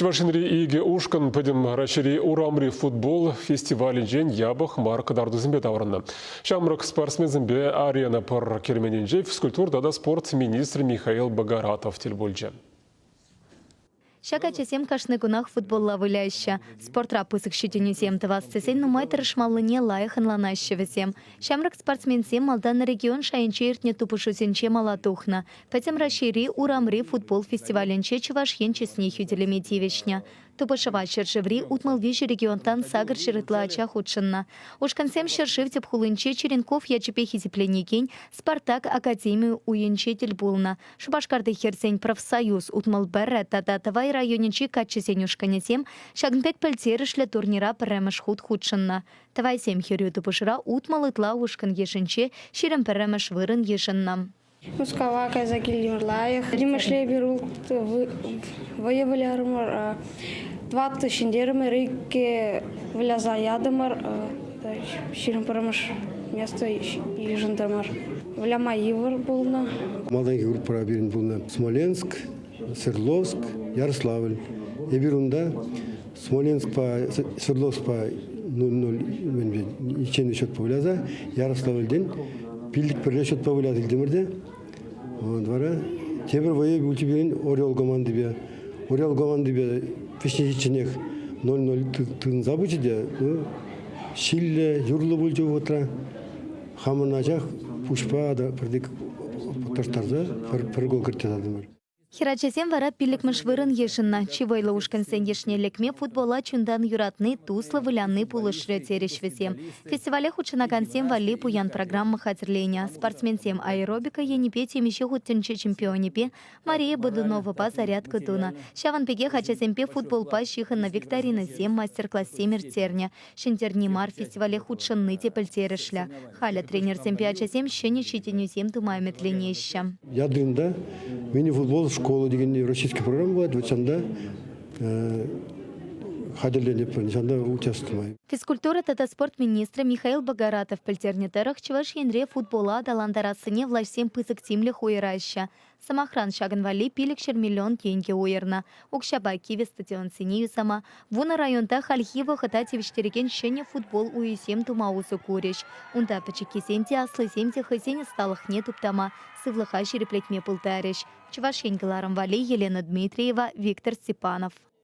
Чувашинри иге ушкан пыдым рашири урамри футбол фестивале жен ябах марка дардузымбе таврында. Шамрак спортсмензымбе арена пар керменинже физкультурда да спорт министр Михаил Багаратов телбольджи. Шака чесем кашны гунах футболла выляща. Спортра пысык щитенюсем тавасцесен нумай тырышмалыне лайханланащевесем. Шамрак спортсменсем малдан регион шайынче иртне тупышусенче малатухна. Пәтем рашири урамри футбол фестиваленче чывашен чесне хюделеме тивешня. Тупышава шершеври утмалвиши регионтан сагар шерытла ача худшынна. Ушкансем шершев теп хулынче Черенков ячепехи зипленекень Спартак академию уенчетель булна. Шубашкарды херсень профсоюз утмал бәрі тататавай районенче катчесен ушканесем шагнпек пәлтерішлі турнира пірәміш худшынна. Тавайсем херю тупышыра утмал ытла ушкан ешінче шерем пірәміш вырын ешыннам. Мускавака Загильюрлаев, Димашле берут воевалярмар, 20 шиндермы рыки влязаядамар, ширим парамаш место ежендамар. Вляма Ивар булна. Маленький групп пробирен булна Смоленск, Свердловск, Ярославль. Я берунда Смоленск по Свердловск по 0-0 ничего счет повляза, Ярославль день. Пилдик перле счет повляза демирде. Двора. Тебір войы үлтіберін Орел команды бе. Орел команды бе пешнеченек 0-0 тын забычы де. Шилле, юрлы бүлчі отра. Хамырначақ пушпа да бірдік таштарда бір гол кіртеді. Хирачесем вара пилікміш вырын ешінна. Чивайлы ушкансен ешнелекме футбола чундан юратны туслы вылянны пулышры терешвесем. Фестивале худшынакансем вали пуян программа хатерления. Спортсменсем аэробика енипе темеше худтенче чемпионепе Мария Бодунова па зарядка дуна. Шаванпеге хачасемпе футбол па шихынна викторина сем мастер-класс семертерня. Шентернимар фестивале худшынны тепел терешля. Халя тренер семпе ачасем шене читенюсем тумайметленеща. Ядрында мини-футбол школа деген российская программа была, вот санда ходили по санда участвовали. Физкультура тата спорт министра Михаил Багаратов пельтернетерах чувашенре футбола даландарасыне влашсем пысык тимле хуераща. Самохран шаганвали пилик шермиллион тенге уерна. Укшаба киви стадион синею сама. Вуна районта хальхива хатати виштереген щене футбол уюсем тумаусу куриш. Унта пачекисенте аслысемте хасене сталых нетуптама. Сывлыха шереплетме пылтариш. Чувашенькаларам вали Елена Дмитриева, Виктор Степанов.